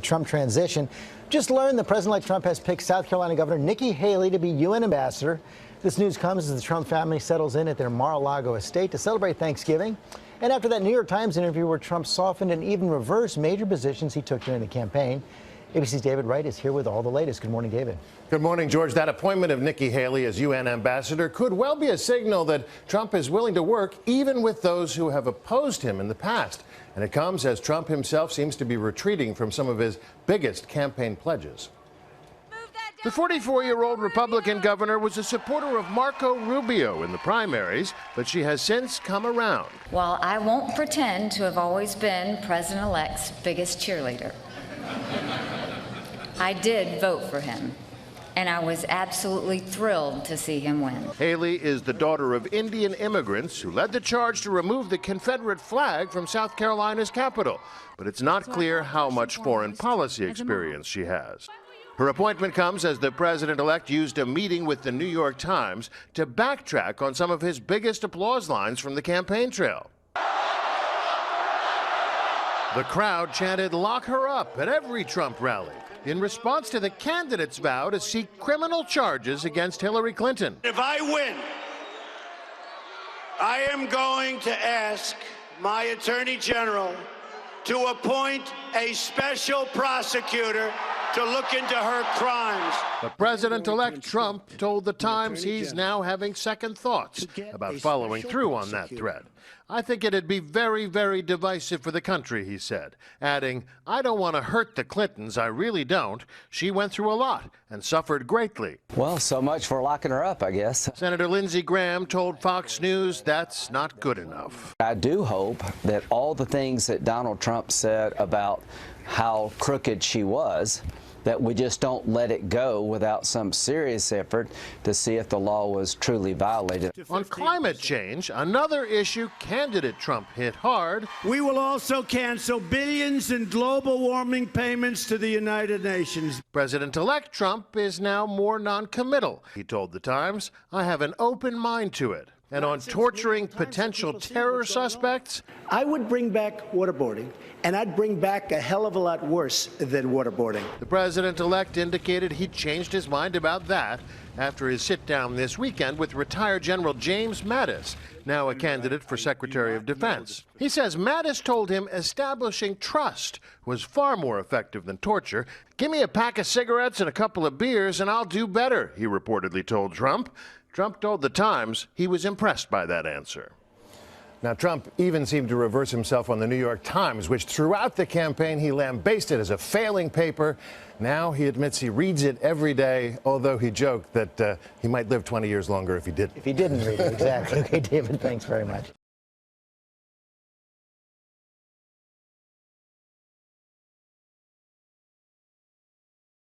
Trump transition. Just learned that President-elect Trump has picked South Carolina Governor Nikki Haley to be UN ambassador. This news comes as the Trump family settles in at their Mar-a-Lago estate to celebrate Thanksgiving. And after that New York Times interview where Trump softened and even reversed major positions he took during the campaign. ABC's David Wright is here with all the latest. Good morning, David. Good morning, George. That appointment of Nikki Haley as UN ambassador could well be a signal that Trump is willing to work even with those who have opposed him in the past. And it comes as Trump himself seems to be retreating from some of his biggest campaign pledges. The 44-year-old Republican governor was a supporter of Marco Rubio in the primaries, but she has since come around. Well, I won't pretend to have always been President-elect's biggest cheerleader. I did vote for him, and I was absolutely thrilled to see him win. Haley is the daughter of Indian immigrants who led the charge to remove the Confederate flag from South Carolina's capital, but it's not clear how much foreign policy experience she has. Her appointment comes as the president-elect used a meeting with the New York Times to backtrack on some of his biggest applause lines from the campaign trail. The crowd chanted "Lock her up" at every Trump rally in response to the candidate's vow to seek criminal charges against Hillary Clinton. If I win, I am going to ask my Attorney General to appoint a special prosecutor to look into her crimes. But President-elect Trump told the Times he's now having second thoughts about following through on that threat. "I think it'd be very, very divisive for the country," he said, adding, "I don't want to hurt the Clintons, I really don't. She went through a lot and suffered greatly." Well, so much for locking her up, I guess. Senator Lindsey Graham told Fox News that's not good enough. I do hope that all the things that Donald Trump said about how crooked she was, that we just don't let it go without some serious effort to see if the law was truly violated. On climate change, another issue candidate Trump hit hard. We will also cancel billions in global warming payments to the United Nations. President-elect Trump is now more non-committal. He told the Times, "I have an open mind to it." And on torturing potential terror suspects, I would bring back waterboarding, and I'd bring back a hell of a lot worse than waterboarding. the president-elect indicated he changed his mind about that after his sit-down this weekend with retired General James Mattis, now a candidate for Secretary of Defense. He says Mattis told him establishing trust was far more effective than torture. "Give me a pack of cigarettes and a couple of beers and I'll do better," he reportedly told Trump. Trump told the Times he was impressed by that answer. Now, Trump even seemed to reverse himself on the New York Times, which throughout the campaign he lambasted as a failing paper. Now he admits he reads it every day, although he joked that he might live 20 years longer if he didn't. If he didn't read it, exactly. Okay, David, thanks very much.